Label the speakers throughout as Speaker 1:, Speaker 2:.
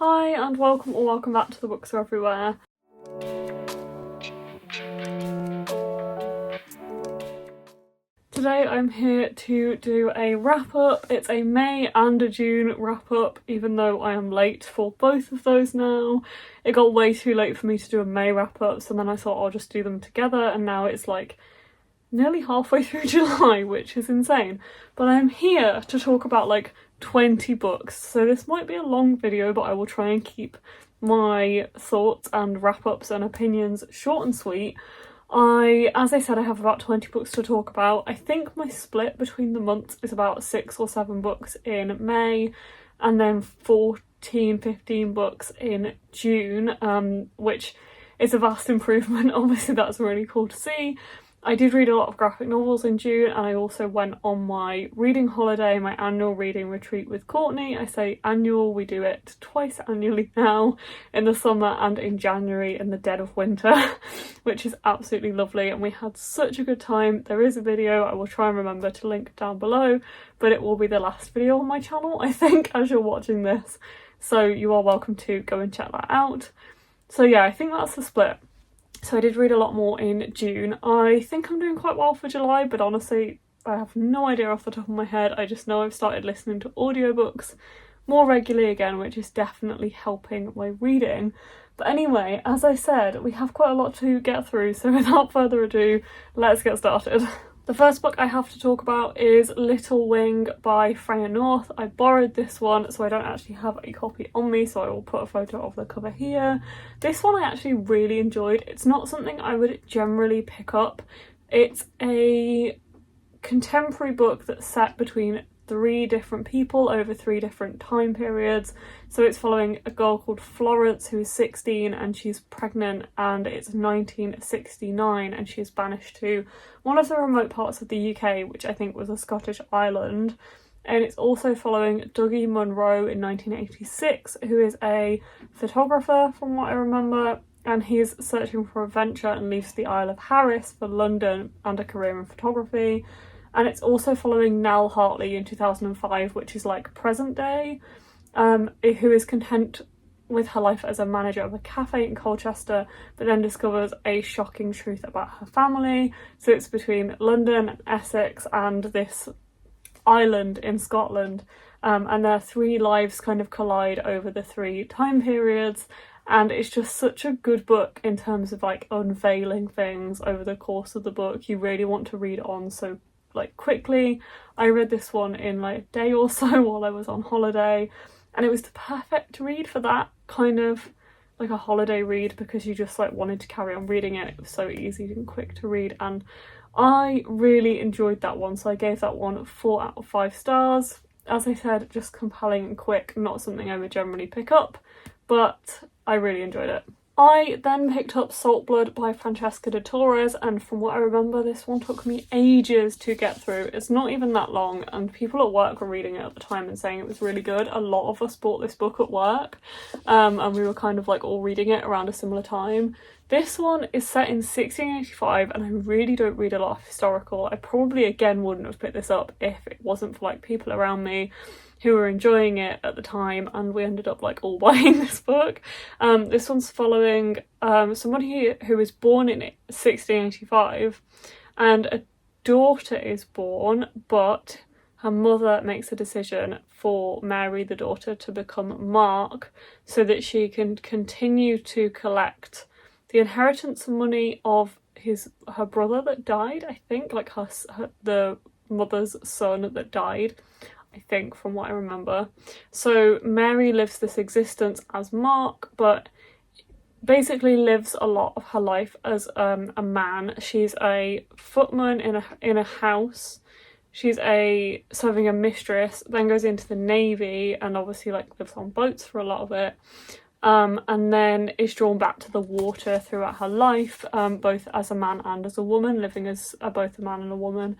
Speaker 1: Hi and welcome back to The Books Are Everywhere. Today I'm here to do a wrap up. It's a May and a June wrap up, even though I am late for both of those now. It got way too late for me to do a May wrap up, so then I thought I'll just do them together, and now it's like nearly halfway through July, which is insane. But I'm here to talk about like 20 books, so this might be a long video, but I will try and keep my thoughts and wrap-ups and opinions short and sweet. As I said, I have about 20 books to talk about. I think my split between the months is about 6 or 7 books in May and then 15 books in June, which is a vast improvement. Obviously that's really cool to see. I did read a lot of graphic novels in June, and I also went on my reading holiday, my annual reading retreat with Courtney. I say annual, we do it twice annually now, in the summer and in January in the dead of winter, which is absolutely lovely, and we had such a good time. There is a video, I will try and remember to link down below, but it will be the last video on my channel, I think, as you're watching this, so you are welcome to go and check that out. So yeah, I think that's the split. So I did read a lot more in June. I think I'm doing quite well for July, but honestly, I have no idea off the top of my head. I just know I've started listening to audiobooks more regularly again, which is definitely helping my reading. But anyway, as I said, we have quite a lot to get through, so without further ado, let's get started. The first book I have to talk about is Little Wing by Freya North. I borrowed this one, so I don't actually have a copy on me, so I will put a photo of the cover here. This one I actually really enjoyed. It's not something I would generally pick up. It's a contemporary book that's set between 3 different people over 3 different time periods. So it's following a girl called Florence who is 16 and she's pregnant, and it's 1969 and she's banished to one of the remote parts of the UK, which I think was a Scottish island. And it's also following Dougie Munro in 1986, who is a photographer from what I remember, and he's searching for adventure and leaves the Isle of Harris for London and a career in photography. And it's also following Nell Hartley in 2005, which is like present day, who is content with her life as a manager of a cafe in Colchester, but then discovers a shocking truth about her family. So it's between London and Essex and this island in Scotland, and their 3 lives kind of collide over the 3 time periods. And it's just such a good book in terms of like unveiling things over the course of the book. You really want to read on so like quickly. I read this one in like a day or so while I was on holiday, and it was the perfect read for that kind of like a holiday read, because you just like wanted to carry on reading it. It was so easy and quick to read, and I really enjoyed that one, so I gave that one 4 out of 5 stars. As I said, just compelling and quick, not something I would generally pick up, but I really enjoyed it. I then picked up Saltblood by Francesca de Torres, and from what I remember, this one took me ages to get through. It's not even that long, and people at work were reading it at the time and saying it was really good. A lot of us bought this book at work, and we were kind of like all reading it around a similar time. This one is set in 1685, and I really don't read a lot of historical. I probably again wouldn't have picked this up if it wasn't for like people around me who were enjoying it at the time, and we ended up like all buying this book. This one's following somebody who was born in 1685, and a daughter is born, but her mother makes a decision for Mary, the daughter, to become Mark so that she can continue to collect the inheritance money of her brother that died, I think, like the mother's son that died, I think, from what I remember. So Mary lives this existence as Mark, but basically lives a lot of her life as a man. She's a footman in a house. She's serving a mistress, then goes into the Navy, and obviously like lives on boats for a lot of it. And then is drawn back to the water throughout her life, both as a man and as a woman, living as both a man and a woman.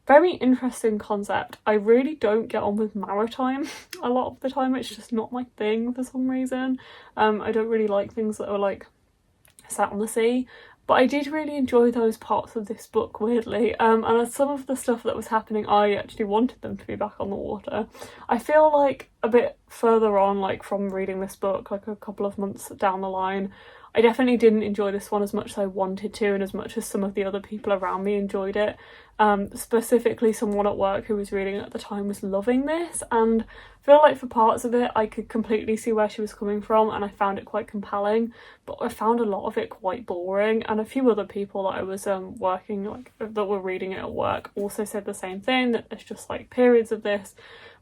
Speaker 1: Very interesting concept. I really don't get on with maritime a lot of the time. It's just not my thing for some reason. I don't really like things that are like set on the sea. But I did really enjoy those parts of this book, weirdly. And some of the stuff that was happening, I actually wanted them to be back on the water. I feel like a bit further on, like from reading this book, like a couple of months down the line, I definitely didn't enjoy this one as much as I wanted to, and as much as some of the other people around me enjoyed it. Specifically someone at work who was reading it at the time was loving this, and I feel like for parts of it I could completely see where she was coming from, and I found it quite compelling, but I found a lot of it quite boring. And a few other people that I was working, like, that were reading it at work also said the same thing, that there's just like periods of this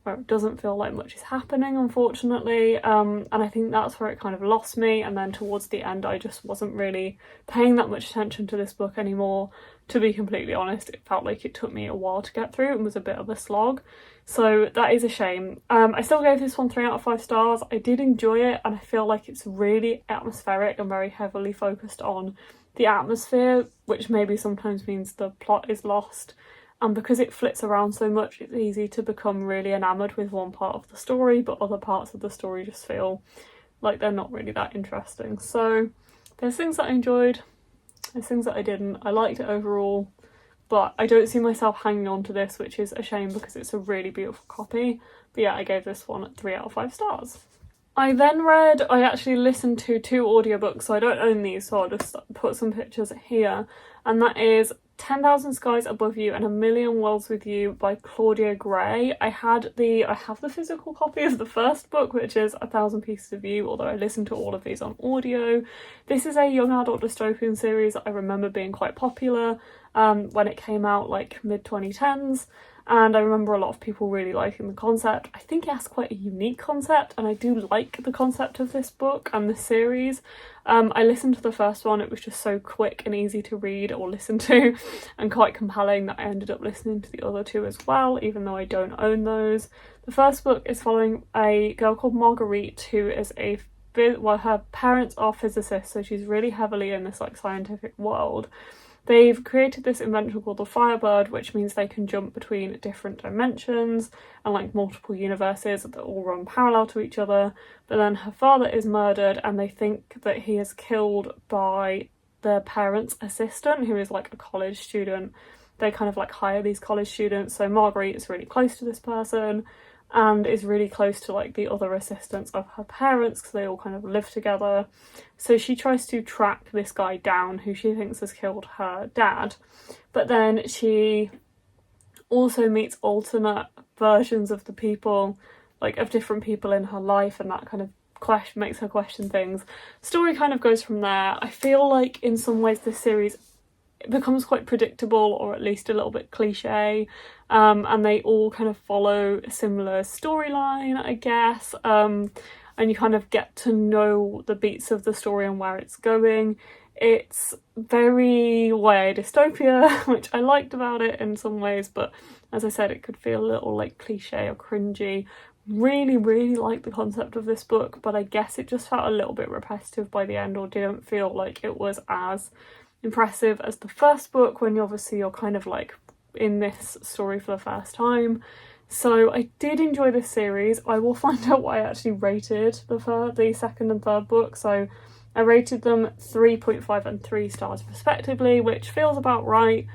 Speaker 1: where it doesn't feel like much is happening, unfortunately, and I think that's where it kind of lost me. And then towards the end I just wasn't really paying that much attention to this book anymore. To be completely honest, it felt like it took me a while to get through and was a bit of a slog, so that is a shame. I still gave this one 3 out of 5 stars. I did enjoy it, and I feel like it's really atmospheric and very heavily focused on the atmosphere, which maybe sometimes means the plot is lost. And because it flits around so much, it's easy to become really enamoured with one part of the story, but other parts of the story just feel like they're not really that interesting. So there's things that I enjoyed, there's things that I didn't. I liked it overall, but I don't see myself hanging on to this, which is a shame because it's a really beautiful copy. But yeah, I gave this one 3 out of 5 stars. I actually listened to 2 audiobooks, so I don't own these, so I'll just put some pictures here. And that is 10,000 Skies Above You and A Million Worlds With You by Claudia Gray. I have the physical copy of the first book, which is 1,000 Pieces of You, although I listened to all of these on audio. This is a young adult dystopian series that I remember being quite popular when it came out, like mid-2010s. And I remember a lot of people really liking the concept. I think it has quite a unique concept, and I do like the concept of this book and this series. I listened to the first one, it was just so quick and easy to read or listen to and quite compelling that I ended up listening to the other 2 as well, even though I don't own those. The first book is following a girl called Marguerite, who is her parents are physicists, so she's really heavily in this like scientific world. They've created this invention called the Firebird, which means they can jump between different dimensions and like multiple universes that all run parallel to each other. But then her father is murdered, and they think that he is killed by their parents' assistant, who is like a college student. They kind of like hire these college students. So Marguerite is really close to this person and is really close to like the other assistants of her parents because they all kind of live together. So she tries to track this guy down who she thinks has killed her dad, but then she also meets alternate versions of the people, like of different people in her life, and that kind of makes her question things. Story kind of goes from there. I feel like in some ways this series becomes quite predictable, or at least a little bit cliche, and they all kind of follow a similar storyline, I guess, and you kind of get to know the beats of the story and where it's going. It's very YA dystopia, which I liked about it in some ways, but as I said, it could feel a little like cliche or cringy. Really like the concept of this book, but I guess it just felt a little bit repetitive by the end, or didn't feel like it was as impressive as the first book when you're kind of like in this story for the first time. So I did enjoy this series. I will find out what I actually rated the second and third book. So I rated them 3.5 and 3 stars respectively, which feels about right.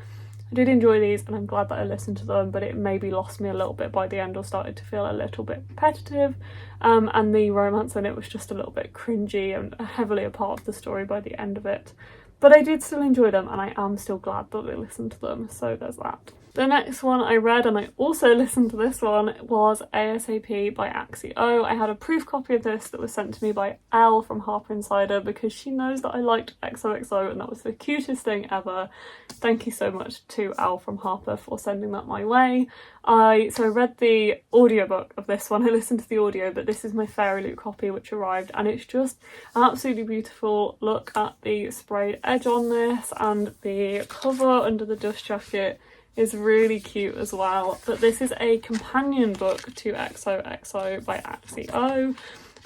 Speaker 1: I did enjoy these, and I'm glad that I listened to them, but it maybe lost me a little bit by the end, or started to feel a little bit repetitive, and the romance in it was just a little bit cringy and heavily a part of the story by the end of it. But I did still enjoy them, and I am still glad that I listened to them, so there's that. The next one I read, and I also listened to this one, was ASAP by Axie Oh. I had a proof copy of this that was sent to me by Elle from Harper Insider because she knows that I liked XOXO, and that was the cutest thing ever. Thank you so much to Elle from Harper for sending that my way. I read the audiobook of this one. I listened to the audio, but this is my Fairy Loot copy which arrived, and it's just absolutely beautiful. Look at the sprayed edge on this, and the cover under the dust jacket is really cute as well. But this is a companion book to XOXO by Axie Oh,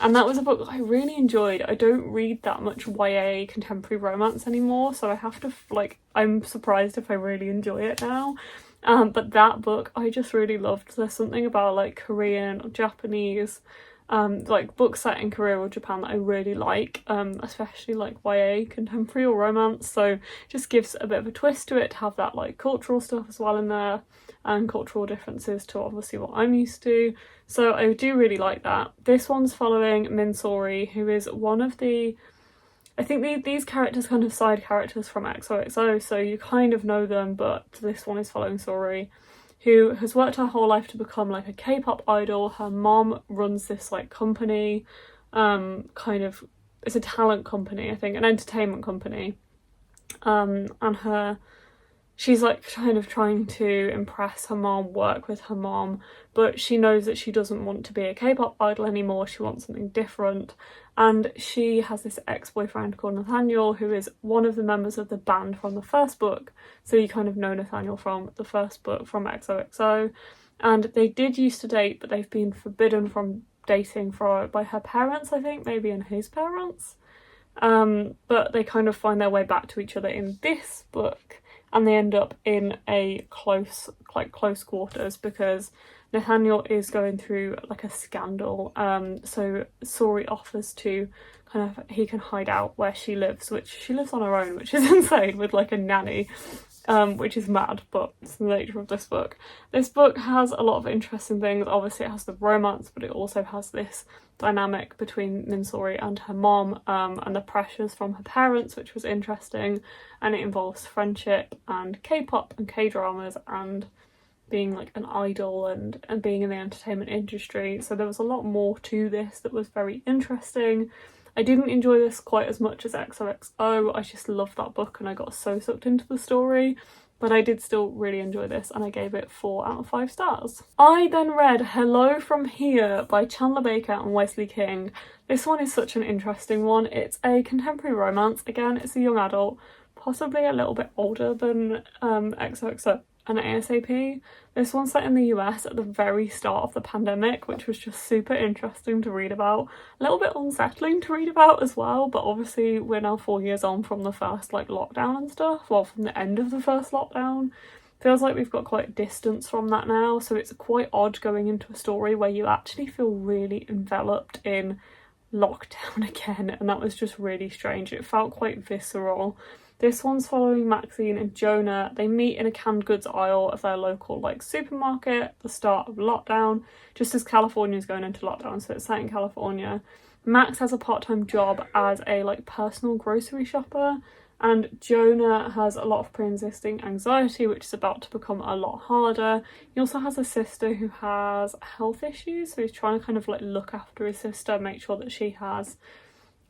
Speaker 1: and that was a book that I really enjoyed. I don't read that much YA contemporary romance anymore, so I have to I'm surprised if I really enjoy it now. But that book I just really loved. There's something about like Korean or Japanese like books set in Korea or Japan that I really like, especially like YA, contemporary or romance, so it just gives a bit of a twist to it to have that like cultural stuff as well in there, and cultural differences to obviously what I'm used to, so I do really like that. This one's following Min Sori, who is one of the, I think these characters kind of side characters from XOXO, so you kind of know them, but this one is following Sori, who has worked her whole life to become like a K-pop idol. Her mom runs this like company, kind of, it's a talent company, I think, an entertainment company, and she's like kind of trying to impress her mom, work with her mom, but she knows that she doesn't want to be a K-pop idol anymore, she wants something different, and she has this ex-boyfriend called Nathaniel, who is one of the members of the band from the first book, so you kind of know Nathaniel from the first book, from XOXO, and they did used to date, but they've been forbidden from dating by her parents, I think, maybe, and his parents, but they kind of find their way back to each other in this book, and they end up in a close quarters because Nathaniel is going through like a scandal, so Sori offers to kind of, he can hide out where she lives, which she lives on her own, which is insane, with like a nanny, which is mad, but it's the nature of this book. This book has a lot of interesting things. Obviously it has the romance, but it also has this dynamic between Min Sori and her mom, and the pressures from her parents, which was interesting, and it involves friendship and K-pop and K-dramas and being like an idol and being in the entertainment industry, so there was a lot more to this that was very interesting. I didn't enjoy this quite as much as XOXO, I just loved that book and I got so sucked into the story, but I did still really enjoy this and I gave it 4 out of 5 stars. I then read Hello From Here by Chandler Baker and Wesley King. This one is such an interesting one. It's a contemporary romance, again it's a young adult, possibly a little bit older than XOXO and ASAP. This one's set in the US at the very start of the pandemic, which was just super interesting to read about. A little bit unsettling to read about as well, but obviously we're now 4 years on from the first like lockdown and stuff, well, from the end of the first lockdown. Feels like we've got quite distance from that now, so it's quite odd going into a story where you actually feel really enveloped in lockdown again, and that was just really strange. It felt quite visceral. This one's following Maxine and Jonah. They meet in a canned goods aisle of their local like supermarket at the start of lockdown, just as California's going into lockdown, so it's set in California. Max has a part-time job as a like personal grocery shopper, and Jonah has a lot of pre-existing anxiety, which is about to become a lot harder. He also has a sister who has health issues, so he's trying to kind of like look after his sister, make sure that she has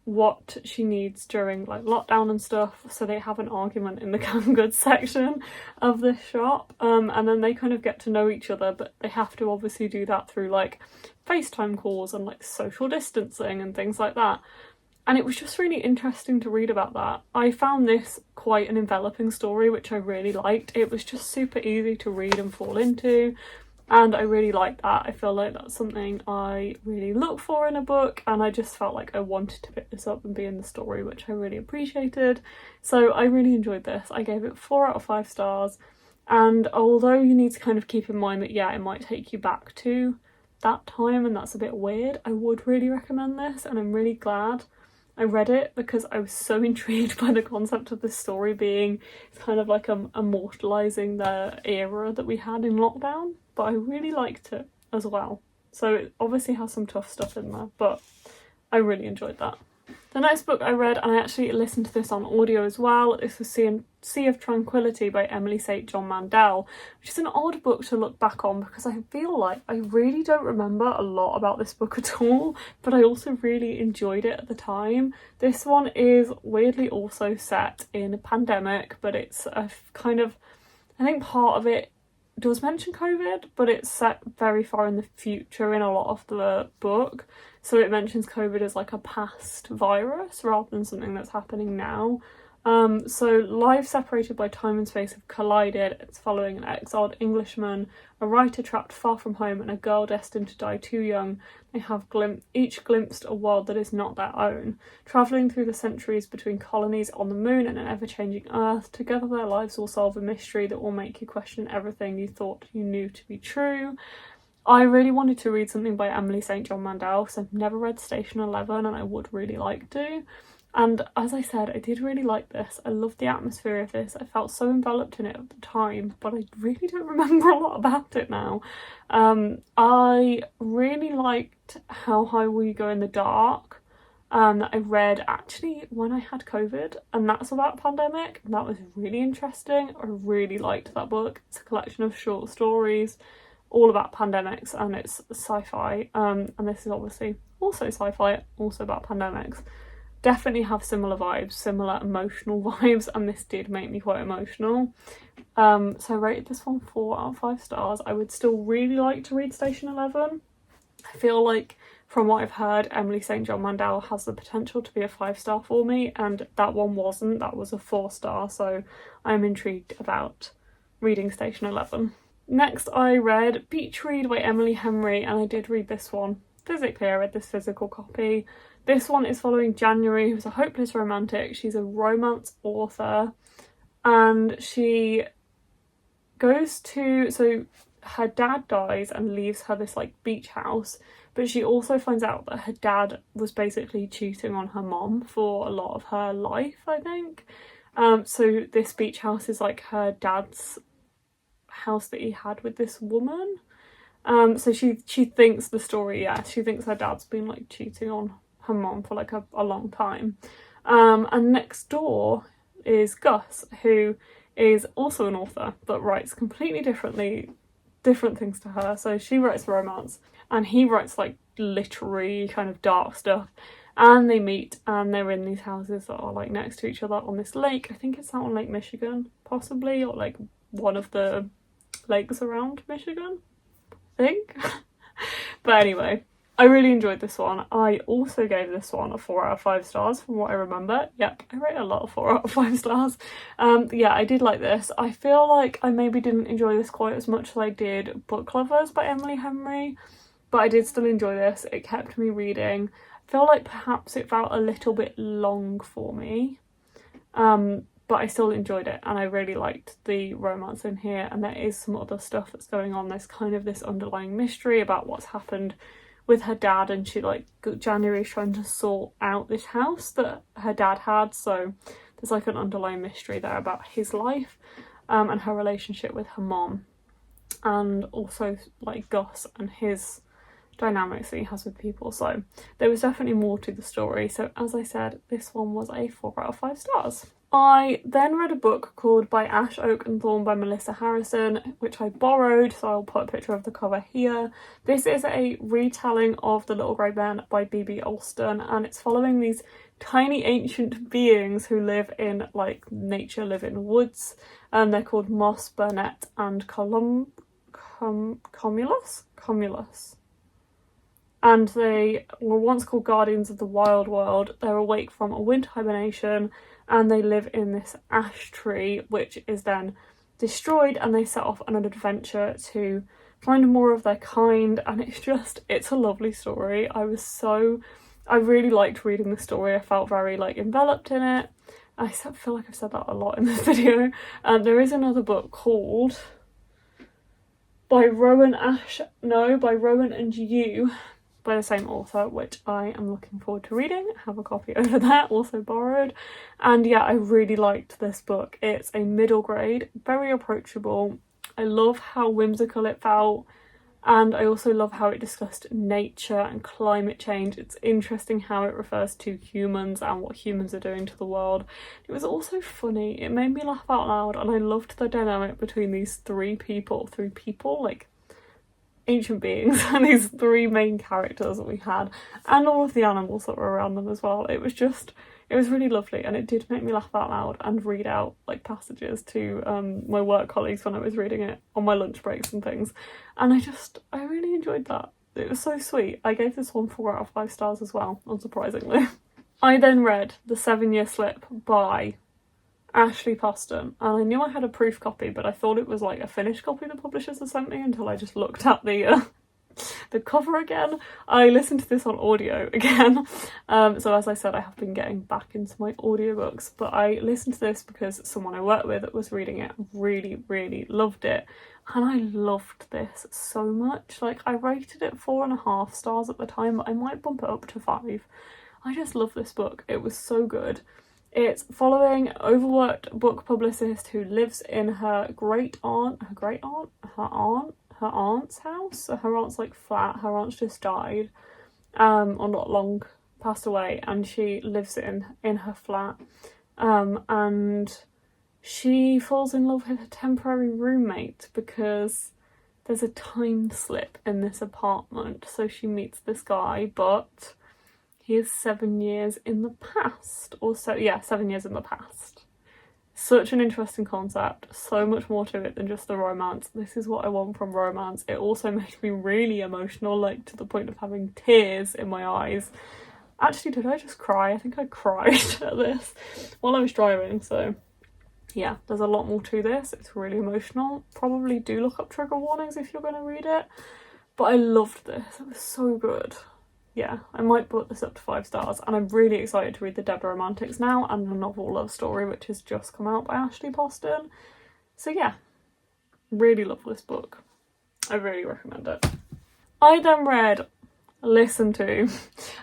Speaker 1: what she needs during like lockdown and stuff, so they have an argument in the canned goods section of this shop, and then they kind of get to know each other, but they have to obviously do that through like FaceTime calls and like social distancing and things like that, and it was just really interesting to read about that. I found this quite an enveloping story, which I really liked. It was just super easy to read and fall into, and I really like that. I feel like that's something I really look for in a book, and I just felt like I wanted to pick this up and be in the story, which I really appreciated. So I really enjoyed this. I gave it 4 out of 5 stars, and although you need to kind of keep in mind that yeah, it might take you back to that time and that's a bit weird, I would really recommend this, and I'm really glad I read it because I was so intrigued by the concept of this story being kind of like immortalising the era that we had in lockdown, but I really liked it as well. So it obviously has some tough stuff in there, but I really enjoyed that. The next book I read, and I actually listened to this on audio as well, this was Sea of Tranquility by Emily St. John Mandel, which is an odd book to look back on because I feel like I really don't remember a lot about this book at all, but I also really enjoyed it at the time. This one is weirdly also set in a pandemic, but it's a kind of, I think part of it does mention COVID, but it's set very far in the future in a lot of the book. So it mentions COVID as like a past virus rather than something that's happening now. So lives separated by time and space have collided. It's following an exiled Englishman, a writer trapped far from home, and a girl destined to die too young. They have each glimpsed a world that is not their own. Travelling through the centuries between colonies on the moon and an ever-changing Earth, together their lives will solve a mystery that will make you question everything you thought you knew to be true. I really wanted to read something by Emily St. John Mandel because I've never read Station 11 and I would really like to. And as I said, I did really like this. I loved the atmosphere of this. I felt so enveloped in it at the time, but I really don't remember a lot about it now. I really liked How High Will You Go in the Dark, that I read actually when I had COVID, and that's about a pandemic, and that was really interesting. I really liked that book. It's a collection of short stories all about pandemics, and it's sci-fi, and this is obviously also sci-fi, also about pandemics. Definitely have similar vibes, similar emotional vibes, and this did make me quite emotional. So I rated this one 4 out of 5 stars. I would still really like to read Station 11. I feel like from what I've heard, Emily St. John Mandel has the potential to be a 5-star for me, and that one wasn't. That was a 4-star, so I'm intrigued about reading Station 11. Next I read Beach Read by Emily Henry, and I did read this one physically. I read this physical copy. This one is following January, who's a hopeless romantic. She's a romance author, and she goes to, so her dad dies and leaves her this like beach house, but she also finds out that her dad was basically cheating on her mom for a lot of her life, I think. So this beach house is like her dad's house that he had with this woman. So she thinks the story, yeah, she thinks her dad's been like cheating on her mom for like a long time. And next door is Gus, who is also an author but writes completely different things to her. So she writes romance and he writes like literary kind of dark stuff, and they meet and they're in these houses that are like next to each other on this lake. I think it's out on Lake Michigan possibly, or like one of the lakes around Michigan, I think. But anyway, I really enjoyed this one. I also gave this one a 4 out of 5 stars from what I remember. Yep, I rate a lot of 4 out of 5 stars. Yeah, I did like this. I feel like I maybe didn't enjoy this quite as much as I did Book Lovers by Emily Henry, but I did still enjoy this. It kept me reading. I feel like perhaps it felt a little bit long for me, but I still enjoyed it, and I really liked the romance in here, and there is some other stuff that's going on. There's kind of this underlying mystery about what's happened with her dad, and she like January's trying to sort out this house that her dad had, so there's like an underlying mystery there about his life, and her relationship with her mom, and also like Gus and his dynamics that he has with people. So there was definitely more to the story. So as I said, this one was a 4 out of 5 stars. I then read a book called By Ash, Oak and Thorn by Melissa Harrison, which I borrowed, so I'll put a picture of the cover here. This is a retelling of The Little Grey Men by B.B. Alston, and it's following these tiny ancient beings who live in like nature, live in woods, and they're called Moss, Burnett and Comulus? And they were once called guardians of the wild world. They're awake from a winter hibernation, and they live in this ash tree, which is then destroyed, and they set off on an adventure to find more of their kind. And it's a lovely story. I really liked reading the story. I felt very like enveloped in it. I feel like I've said that a lot in this video. There is another book called By Rowan and You, by the same author, which I am looking forward to reading. I have a copy over there, also borrowed. And yeah, I really liked this book. It's a middle grade, very approachable. I love how whimsical it felt, and I also love how it discussed nature and climate change. It's interesting how it refers to humans and what humans are doing to the world. It was also funny. It made me laugh out loud, and I loved the dynamic between these three people, like ancient beings, and these 3 main characters that we had, and all of the animals that were around them as well. It was really lovely, and it did make me laugh out loud and read out like passages to my work colleagues when I was reading it on my lunch breaks and things, and I really enjoyed that. It was so sweet. I gave this one 4 out of 5 stars as well, unsurprisingly. I then read The 7-Year Slip by Ashley Poston, and I knew I had a proof copy, but I thought it was like a finished copy the publishers had sent me until I just looked at the the cover again. I listened to this on audio again. So as I said, I have been getting back into my audiobooks, but I listened to this because someone I work with was reading it, really, really loved it. And I loved this so much. Like, I rated it 4.5 stars at the time, but I might bump it up to 5. I just love this book. It was so good. It's following an overworked book publicist who lives in her aunt's house. So her aunt's like flat. Her aunt's just died, or not long passed away, and she lives in her flat. And she falls in love with her temporary roommate because there's a time slip in this apartment. So she meets this guy, but he is 7 years in the past. Or so, yeah, 7 years in the past. Such an interesting concept. So much more to it than just the romance. This is what I want from romance. It also made me really emotional, like to the point of having tears in my eyes. Actually, did I just cry? I think I cried at this while I was driving, so yeah, there's a lot more to this. It's really emotional. Probably do look up trigger warnings if you're going to read it. But I loved this. It was so good. Yeah, I might put this up to 5 stars. And I'm really excited to read The Dead Romantics now and the novel Love Story, which has just come out by Ashley Poston. So yeah, really love this book. I really recommend it. I then listened to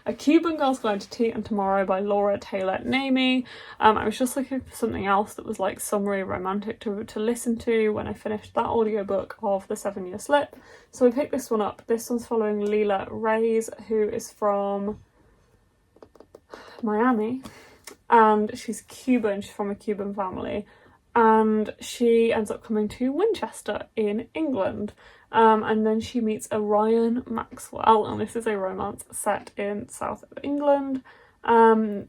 Speaker 1: A Cuban Girl's Guide to Tea and Tomorrow by Laura Taylor Namey. I was just looking for something else that was like summery romantic to listen to when I finished that audiobook of The 7 Year Slip. So I picked this one up. This one's following Leela Reyes, who is from Miami, and she's Cuban. She's from a Cuban family, and she ends up coming to Winchester in England. And then she meets Orion Maxwell, and this is a romance set in south of England. And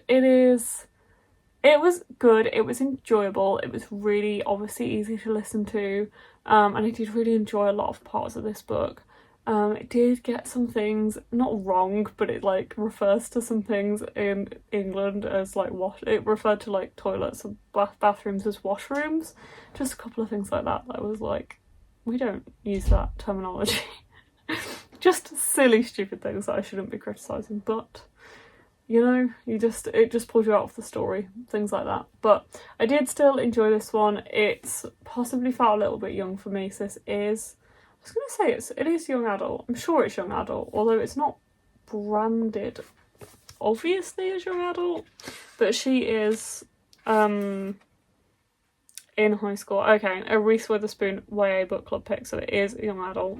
Speaker 1: it was good, it was enjoyable, it was really obviously easy to listen to, and I did really enjoy a lot of parts of this book. It did get some things not wrong, but it like refers to some things in England as like it referred to like toilets and bathrooms as washrooms. Just a couple of things like that I was like, we don't use that terminology. Just silly, stupid things that I shouldn't be criticising, but you know, it just pulls you out of the story, things like that. But I did still enjoy this one. It's possibly felt a little bit young for me, so this is, I was going to say it is young adult. I'm sure it's young adult, although it's not branded obviously as young adult, but she is in high school. Okay, a Reese Witherspoon YA book club pick, so it is a young adult.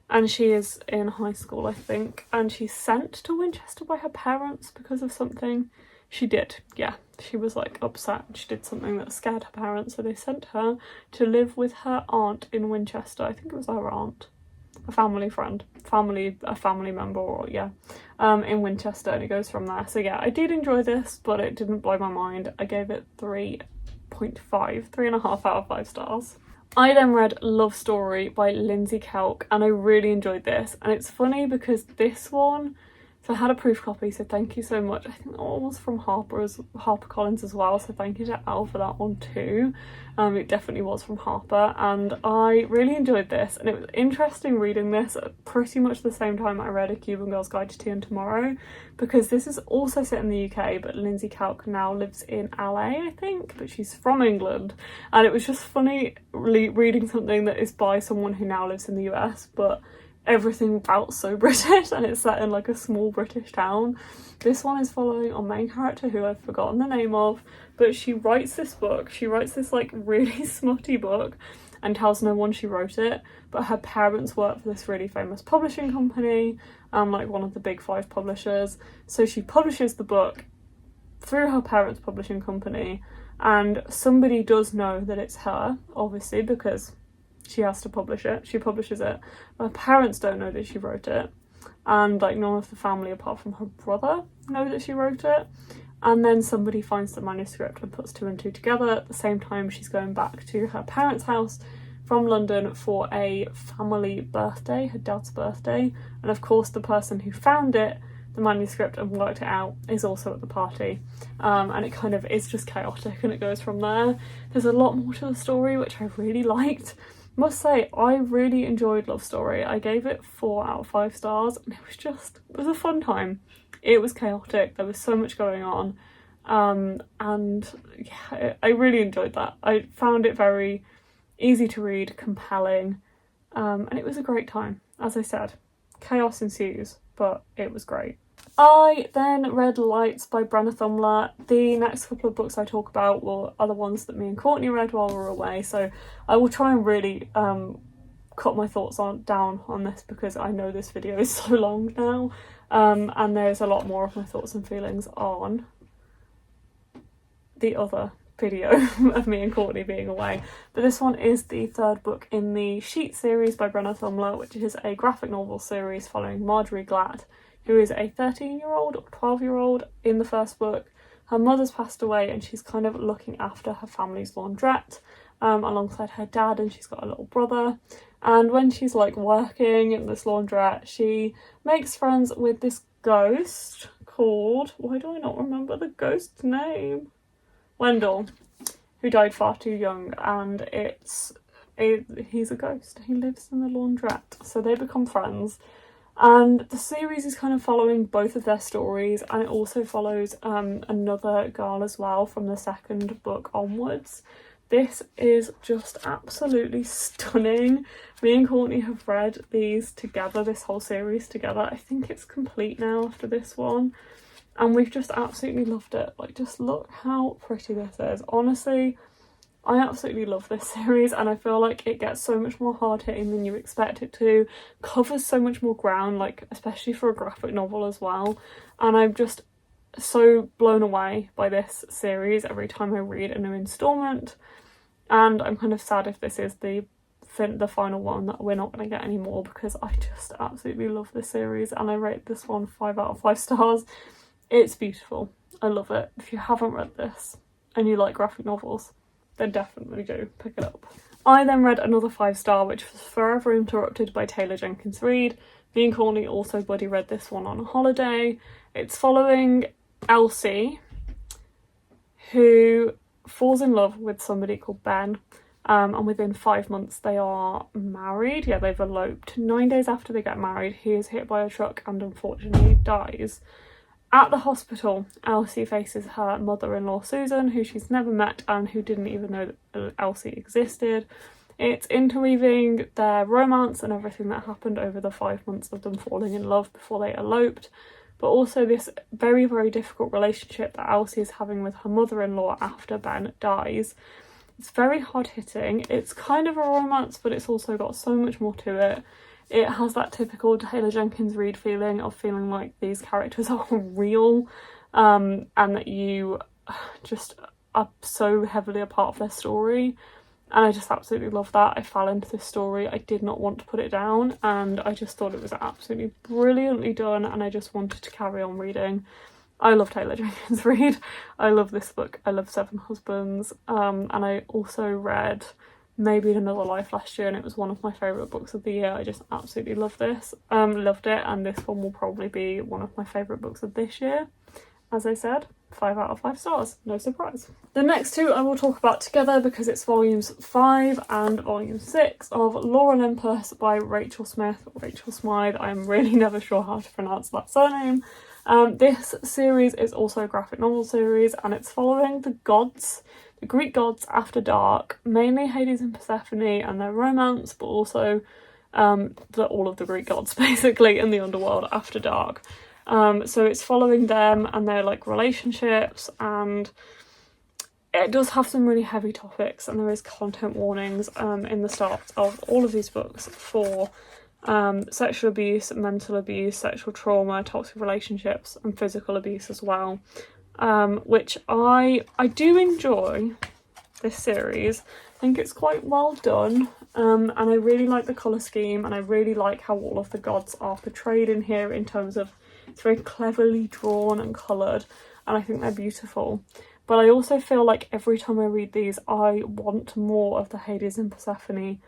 Speaker 1: And she is in high school, I think, and she's sent to Winchester by her parents because of something she did. Yeah, she was like upset. She did something that scared her parents, so they sent her to live with her aunt in Winchester. I think it was her aunt, a family member, or yeah, in Winchester, and it goes from there. So yeah, I did enjoy this, but it didn't blow my mind. I gave it 3.5 out of 5 stars. I then read Love Story by Lindsey Kelk, and I really enjoyed this. And it's funny because this one, so I had a proof copy, so thank you so much. I think that one was from HarperCollins as well, so thank you to Elle for that one too. It definitely was from Harper, and I really enjoyed this, and it was interesting reading this at pretty much the same time I read A Cuban Girl's Guide to Tea and Tomorrow, because this is also set in the UK, but Lindsey Kelk now lives in LA, I think, but she's from England, and it was just funny reading something that is by someone who now lives in the US, but everything felt so British, and it's set in like a small British town. This one is following our main character, who I've forgotten the name of, but she writes this like really smutty book and tells no one she wrote it, but her parents work for this really famous publishing company, like one of the big 5 publishers, so she publishes the book through her parents' publishing company, and somebody does know that it's her, obviously, because she has to publish it. She publishes it. Her parents don't know that she wrote it, and like none of the family apart from her brother know that she wrote it. And then somebody finds the manuscript and puts 2 and 2 together. At the same time, she's going back to her parents' house from London for a family birthday, her dad's birthday, and of course the person who found it, the manuscript, and worked it out is also at the party, and it kind of is just chaotic, and it goes from there. There's a lot more to the story which I really liked. Must say, I really enjoyed Love Story. I gave it 4 out of 5 stars, and it was a fun time. It was chaotic, there was so much going on, and yeah, I really enjoyed that. I found it very easy to read, compelling, and it was a great time. As I said, chaos ensues, but it was great. I then read Lights by Brenna Thummler. The next couple of books I talk about are the ones that me and Courtney read while we were away, so I will try and really cut my thoughts down on this because I know this video is so long now, and there's a lot more of my thoughts and feelings on the other video of me and Courtney being away. But this one is the 3rd book in the Sheet series by Brenna Thummler, which is a graphic novel series following Marjorie Glatt, who is a 13-year-old or 12-year-old in the first book. Her mother's passed away and she's kind of looking after her family's laundrette alongside her dad, and she's got a little brother. And when she's like working in this laundrette, she makes friends with this ghost called, why do I not remember the ghost's name? Wendell, who died far too young, and he's a ghost. He lives in the laundrette, so they become friends. And the series is kind of following both of their stories, and it also follows another girl as well from the 2nd book onwards. This is just absolutely stunning. Me and Courtney have read these together, this whole series together. I think it's complete now after this one, and we've just absolutely loved it. Like, just look how pretty this is. Honestly, I absolutely love this series, and I feel like it gets so much more hard-hitting than you expect it to, covers so much more ground, like especially for a graphic novel as well, and I'm just so blown away by this series every time I read a new instalment, and I'm kind of sad if this is the final one that we're not going to get any more, because I just absolutely love this series, and I rate this one 5 out of 5 stars. It's beautiful. I love it. If you haven't read this and you like graphic novels, then definitely do pick it up. I then read another 5-star, which was Forever Interrupted by Taylor Jenkins Reid. Me and Courtney also buddy read this one on a holiday. It's following Elsie, who falls in love with somebody called Ben, and within 5 months they are married. Yeah, they've eloped. 9 days after they get married, he is hit by a truck and unfortunately dies. At the hospital, Elsie faces her mother-in-law Susan, who she's never met and who didn't even know that Elsie existed. It's interweaving their romance and everything that happened over the 5 months of them falling in love before they eloped, but also this very, very difficult relationship that Elsie is having with her mother-in-law after Ben dies. It's very hard-hitting. It's kind of a romance, but it's also got so much more to it. It has that typical Taylor Jenkins Reid feeling of feeling like these characters are real, and that you just are so heavily a part of their story, and I just absolutely love that. I fell into this story. I did not want to put it down, and I just thought it was absolutely brilliantly done, and I just wanted to carry on reading. I love Taylor Jenkins Reid. I love this book. I love Seven Husbands, and I also read Maybe in Another Life last year, and it was one of my favourite books of the year. I just absolutely love this. Loved it, and this one will probably be one of my favourite books of this year. As I said, 5 out of 5 stars, no surprise. The next two I will talk about together because it's volumes 5 and volume 6 of Olympus by Rachel Smith, or Rachel Smythe. I'm really never sure how to pronounce that surname. This series is also a graphic novel series, and it's following the gods, the Greek gods after dark, mainly Hades and Persephone and their romance, but also all of the Greek gods basically in the underworld after dark. So it's following them and their like relationships, and it does have some really heavy topics, and there is content warnings in the start of all of these books for sexual abuse, mental abuse, sexual trauma, toxic relationships and physical abuse as well, which I do enjoy this series. I think it's quite well done, and I really like the colour scheme, and I really like how all of the gods are portrayed in here in terms of it's very cleverly drawn and coloured, and I think they're beautiful. But I also feel like every time I read these I want more of the Hades and Persephone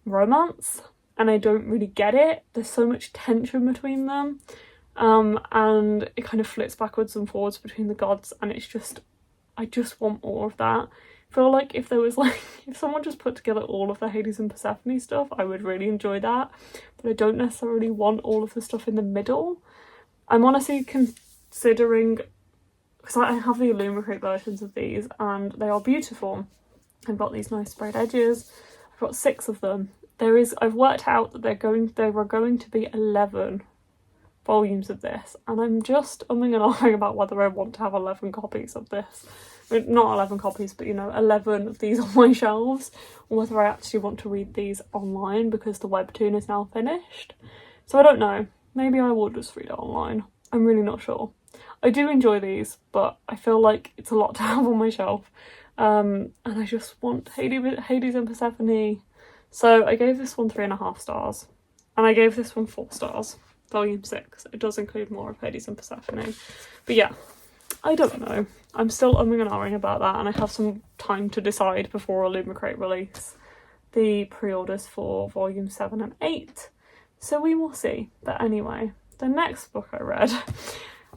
Speaker 1: romance, and I don't really get it. There's so much tension between them, and it kind of flips backwards and forwards between the gods, and it's just, I just want more of that. feel like if there was like, if someone just put together all of the Hades and Persephone stuff, I would really enjoy that. But I don't necessarily want all of the stuff in the middle. I'm honestly considering, because I have the Illumicrate versions of these and they are beautiful. I've got these nice sprayed edges. I've got 6 of them. I've worked out that there were going to be 11 volumes of this, and I'm just umming and ahhing about whether I want to have 11 copies of this. I mean, not 11 copies, but 11 of these on my shelves, or whether I actually want to read these online because the webtoon is now finished. So I don't know. Maybe I will just read it online. I'm really not sure. I do enjoy these, but I feel like it's a lot to have on my shelf. And I just want Hades and Persephone. So I gave this one 3.5 stars. And I gave this one 4 stars. Volume 6. It does include more of Hades and Persephone. But yeah, I don't know. I'm still umming and ahhing about that, and I have some time to decide before Illumicrate release the pre-orders for volume 7 and 8. So we will see. But anyway, the next book I read, I'm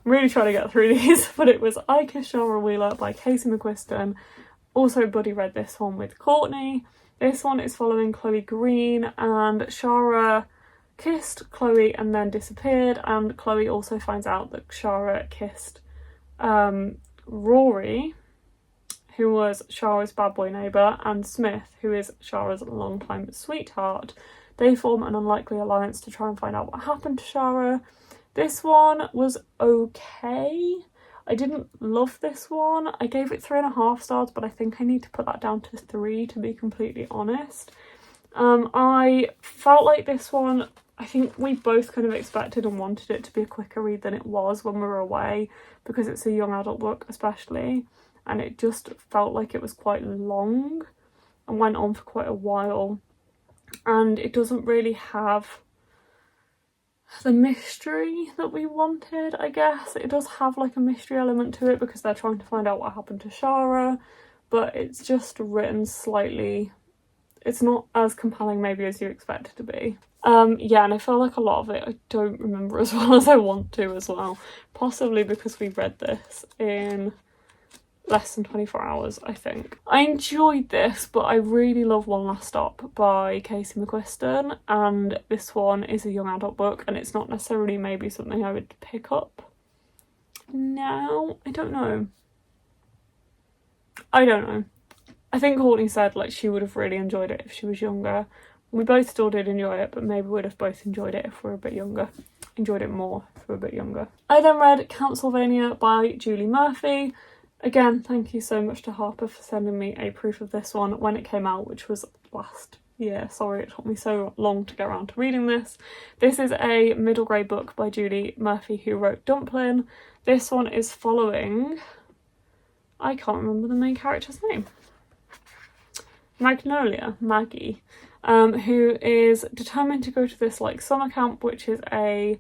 Speaker 1: really trying to get through these, but it was I Kissed Shara Wheeler by Casey McQuiston. Also Buddy read this one with Courtney. This one is following Chloe Green, and Shara kissed Chloe and then disappeared, and Chloe also finds out that Shara kissed Rory, who was Shara's bad boy neighbour, and Smythe, who is Shara's longtime sweetheart. They form an unlikely alliance to try and find out what happened to Shara. This one was okay. I didn't love this one. I gave it 3.5 stars, but I think I need to put that down to 3 to be completely honest. I felt like this one, I think we both kind of expected and wanted it to be a quicker read than it was when we were away, because it's a young adult book especially, and it just felt like it was quite long and went on for quite a while, and it doesn't really have the mystery that we wanted, I guess. It does have like a mystery element to it because they're trying to find out what happened to Shara, but it's just written slightly, it's not as compelling maybe as you expect it to be. Yeah, and I feel like a lot of it I don't remember as well as I want to as well, possibly because we read this in less than 24 hours, I think. I enjoyed this, but I really love One Last Stop by Casey McQuiston, and this one is a young adult book, and it's not necessarily maybe something I would pick up now. I don't know. I think Courtney said like she would have really enjoyed it if she was younger. We both still did enjoy it, but maybe we'd have both enjoyed it if we were a bit younger. Enjoyed it more if we were a bit younger. I then read Count Sylvania by Julie Murphy. Again, thank you so much to Harper for sending me a proof of this one when it came out, which was last year. Sorry it took me so long to get around to reading this. This is a middle grade book by Julie Murphy, who wrote Dumplin'. This one is following, I can't remember the main character's name. Maggie, who is determined to go to this like summer camp, which is a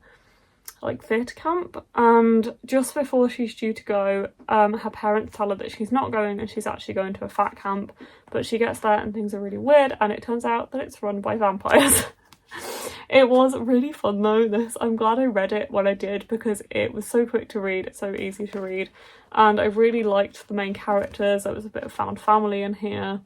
Speaker 1: like theatre camp, and just before she's due to go, her parents tell her that she's not going and she's actually going to a fat camp, but she gets there and things are really weird, and it turns out that it's run by vampires. It was really fun though, this. I'm glad I read it when I did because it was so quick to read, so easy to read, and I really liked the main characters. There was a bit of found family in here,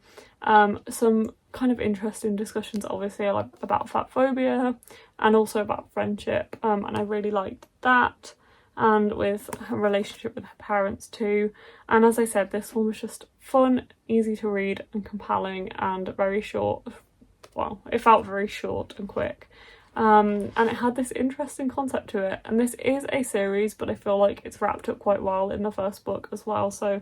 Speaker 1: some kind of interesting discussions obviously like about fat phobia and also about friendship, and I really liked that, and with her relationship with her parents too. And as I said, this one was just fun, easy to read and compelling, and very short. Well, it felt very short and quick, and it had this interesting concept to it, and this is a series, but I feel like it's wrapped up quite well in the first book as well, so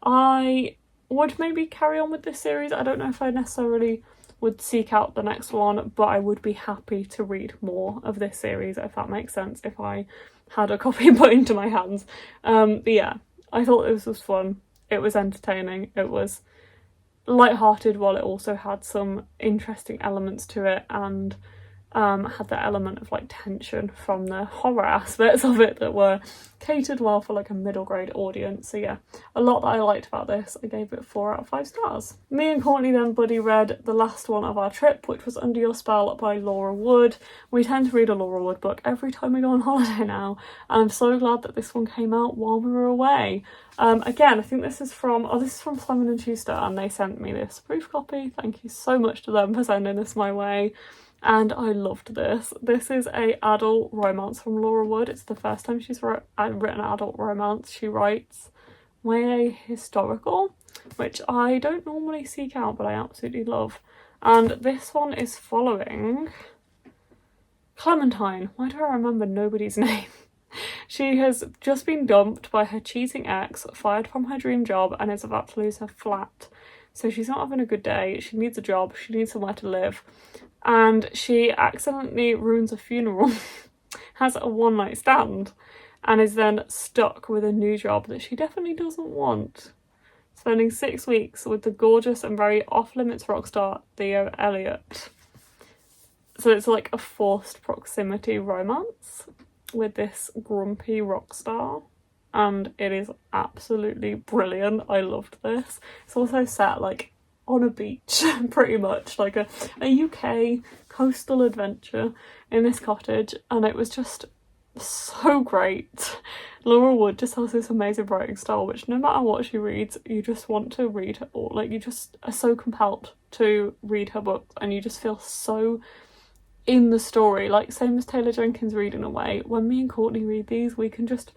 Speaker 1: I would maybe carry on with this series. I don't know if I necessarily would seek out the next one, but I would be happy to read more of this series, if that makes sense, if I had a copy put into my hands. But yeah, I thought this was fun, it was entertaining, it was light-hearted while it also had some interesting elements to it, and had that element of like tension from the horror aspects of it that were catered well for like a middle grade audience. So yeah, a lot that I liked about this. I gave it 4 out of 5 stars. Me and Courtney then buddy read the last one of our trip, which was Under Your Spell by Laura Wood. We tend to read a Laura Wood book every time we go on holiday now, and I'm so glad that this one came out while we were away. Again, I think this is from Simon & Schuster, and they sent me this proof copy. Thank you so much to them for sending this my way. And I loved this. This is a adult romance from Laura Wood. It's the first time she's written an adult romance. She writes YA historical, which I don't normally seek out, but I absolutely love. And this one is following Clementine. Why do I remember nobody's name? She has just been dumped by her cheating ex, fired from her dream job, and is about to lose her flat. So she's not having a good day. She needs a job. She needs somewhere to live. And she accidentally ruins a funeral, has a one-night stand, and is then stuck with a new job that she definitely doesn't want. Spending 6 weeks with the gorgeous and very off-limits rock star Theo Elliott. So it's like a forced proximity romance with this grumpy rock star, and it is absolutely brilliant. I loved this. It's also set like on a beach, pretty much like a UK coastal adventure in this cottage, and it was just so great. Laura Wood just has this amazing writing style, which no matter what she reads, you just want to read her, or like you just are so compelled to read her books, and you just feel so in the story. Like same as Taylor Jenkins reading away. When me and Courtney read these, we can just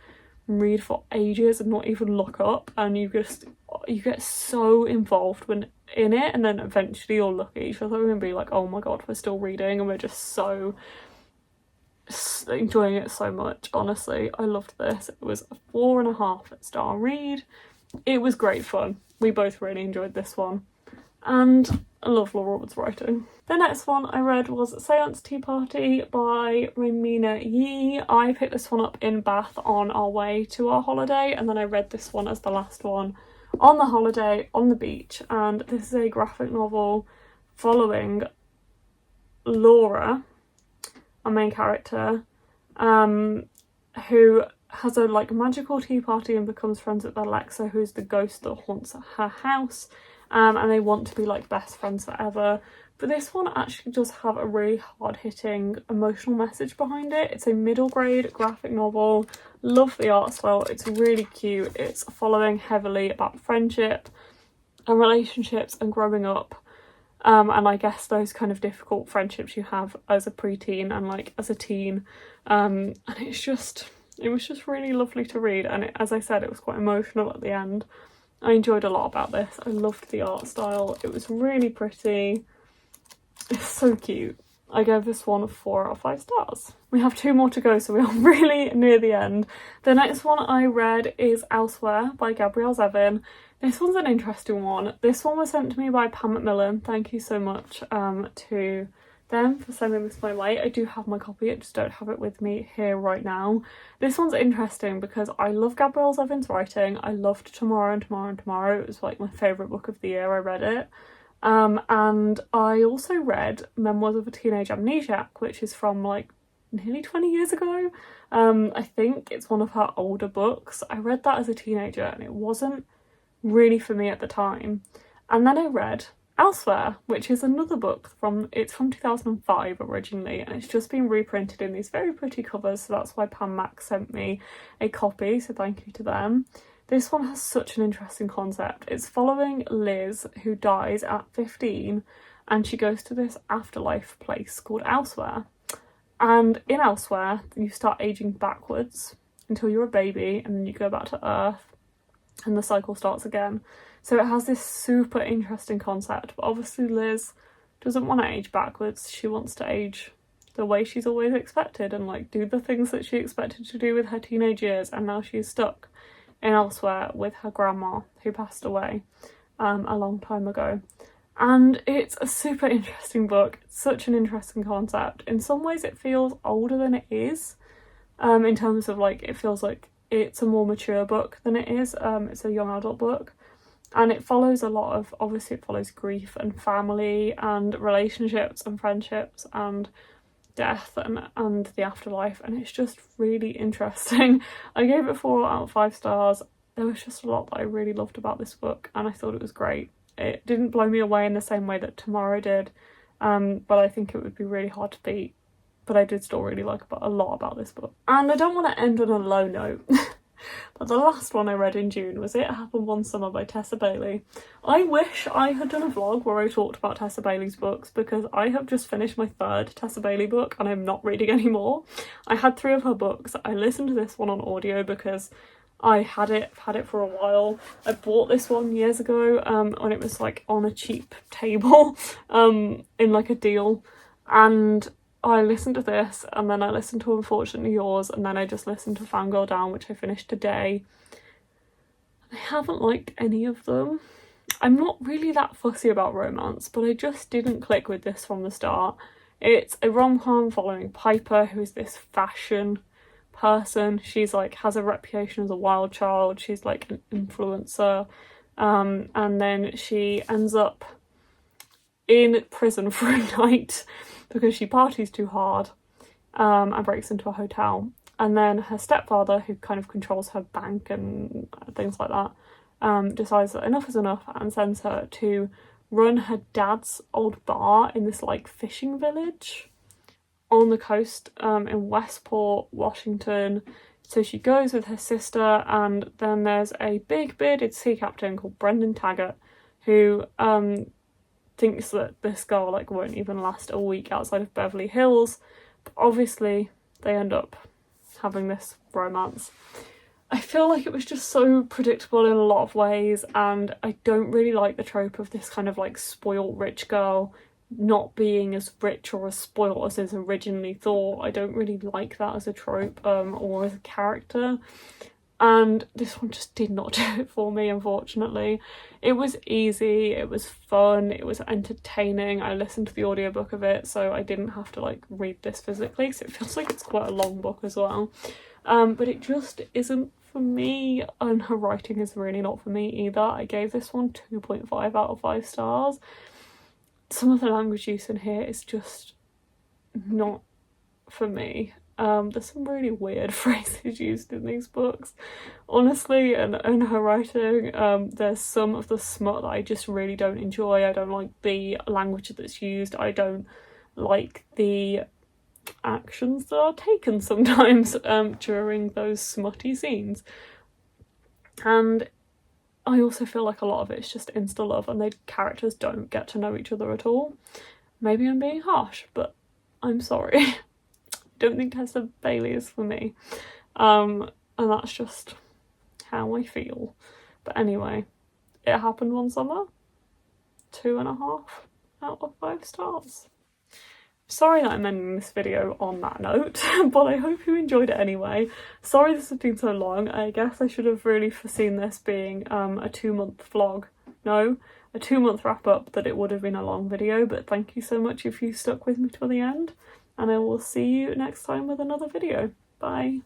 Speaker 1: read for ages and not even look up, and you get so involved when in it, and then eventually you'll look at each other and be like, oh my god, we're still reading, and we're just so enjoying it so much. Honestly, I loved this. It was a 4.5 star read. It was great fun. We both really enjoyed this one, and I love Laura Wood's writing. The next one I read was Séance Tea Party by Reimena Yee. I picked this one up in Bath on our way to our holiday, and then I read this one as the last one on the holiday on the beach. And this is a graphic novel following Laura, our main character, who has a like magical tea party and becomes friends with Alexa, who's the ghost that haunts her house, and they want to be like best friends forever. But this one actually does have a really hard-hitting emotional message behind it. It's a middle grade graphic novel. Love the art style. It's really cute. It's following heavily about friendship and relationships and growing up. And I guess those kind of difficult friendships you have as a preteen and like as a teen. And it was just really lovely to read. And as I said, it was quite emotional at the end. I enjoyed a lot about this. I loved the art style. It was really pretty. It's so cute. I gave this one 4 out of 5 stars. We have 2 more to go, so we are really near the end. The next one I read is Elsewhere by Gabrielle Zevin. This one's an interesting one. This one was sent to me by Pam Macmillan. Thank you so much to them for sending this my way. I do have my copy, I just don't have it with me here right now. This one's interesting because I love Gabrielle Zevin's writing. I loved Tomorrow and Tomorrow and Tomorrow. It was like my favourite book of the year. I read it. And I also read Memoirs of a Teenage Amnesiac, which is from like nearly 20 years ago. I think it's one of her older books. I read that as a teenager and it wasn't really for me at the time. And then I read Elsewhere, which is another book it's from 2005 originally, and it's just been reprinted in these very pretty covers, so that's why Pam Mac sent me a copy, so thank you to them. This one has such an interesting concept. It's following Liz, who dies at 15, and she goes to this afterlife place called Elsewhere. And in Elsewhere, you start aging backwards until you're a baby, and then you go back to Earth, and the cycle starts again. So it has this super interesting concept, but obviously Liz doesn't want to age backwards. She wants to age the way she's always expected and like do the things that she expected to do with her teenage years, and now she's stuck in Elsewhere with her grandma, who passed away a long time ago. And it's a super interesting book. It's such an interesting concept. In some ways it feels older than it is, in terms of like it feels like it's a more mature book than it is. It's a young adult book, and it follows a lot of, obviously it follows grief and family and relationships and friendships and death and the afterlife, and it's just really interesting. I gave it 4 out of 5 stars. there was just a lot that I really loved about this book, and I thought it was great. It didn't blow me away in the same way that Tomorrow did, but I think it would be really hard to beat. But I did still really like a lot about this book. And I don't want to end on a low note, but the last one I read in June was It Happened One Summer by Tessa Bailey. I wish I had done a vlog where I talked about Tessa Bailey's books, because I have just finished my 3rd Tessa Bailey book and I'm not reading anymore. I had 3 of her books. I listened to this one on audio because I had it for a while. I bought this one years ago when it was like on a cheap table in like a deal, and I listened to this, and then I listened to Unfortunately Yours, and then I just listened to Fangirl Down, which I finished today. I haven't liked any of them. I'm not really that fussy about romance, but I just didn't click with this from the start. It's a rom-com following Piper, who is this fashion person. She's like has a reputation as a wild child. She's like an influencer, and then she ends up in prison for a night because she parties too hard, and breaks into a hotel. And then her stepfather, who kind of controls her bank and things like that, decides that enough is enough and sends her to run her dad's old bar in this like fishing village on the coast in Westport, Washington. So she goes with her sister, and then there's a big bearded sea captain called Brendan Taggart who thinks that this girl like won't even last a week outside of Beverly Hills. But obviously they end up having this romance. I feel like it was just so predictable in a lot of ways, and I don't really like the trope of this kind of like spoiled rich girl not being as rich or as spoiled as is originally thought. I don't really like that as a trope or as a character, and this one just did not do it for me, unfortunately. It was easy, it was fun, it was entertaining. I listened to the audiobook of it, so I didn't have to like read this physically, because it feels like it's quite a long book as well. But it just isn't for me, and her writing is really not for me either. I gave this one 2.5 out of 5 stars. Some of the language use in here is just not for me. There's some really weird phrases used in these books, honestly, and her writing. There's some of the smut that I just really don't enjoy. I don't like the language that's used. I don't like the actions that are taken sometimes during those smutty scenes. And I also feel like a lot of it's just insta-love, and the characters don't get to know each other at all. Maybe I'm being harsh, but I'm sorry. Don't think Tessa Bailey is for me. And that's just how I feel. But anyway, It Happened One Summer, 2.5 out of 5 stars. Sorry that I'm ending this video on that note, but I hope you enjoyed it anyway. Sorry this has been so long. I guess I should have really foreseen this being a 2-month vlog. No, a 2-month wrap up, that it would have been a long video, but thank you so much if you stuck with me till the end, and I will see you next time with another video. Bye.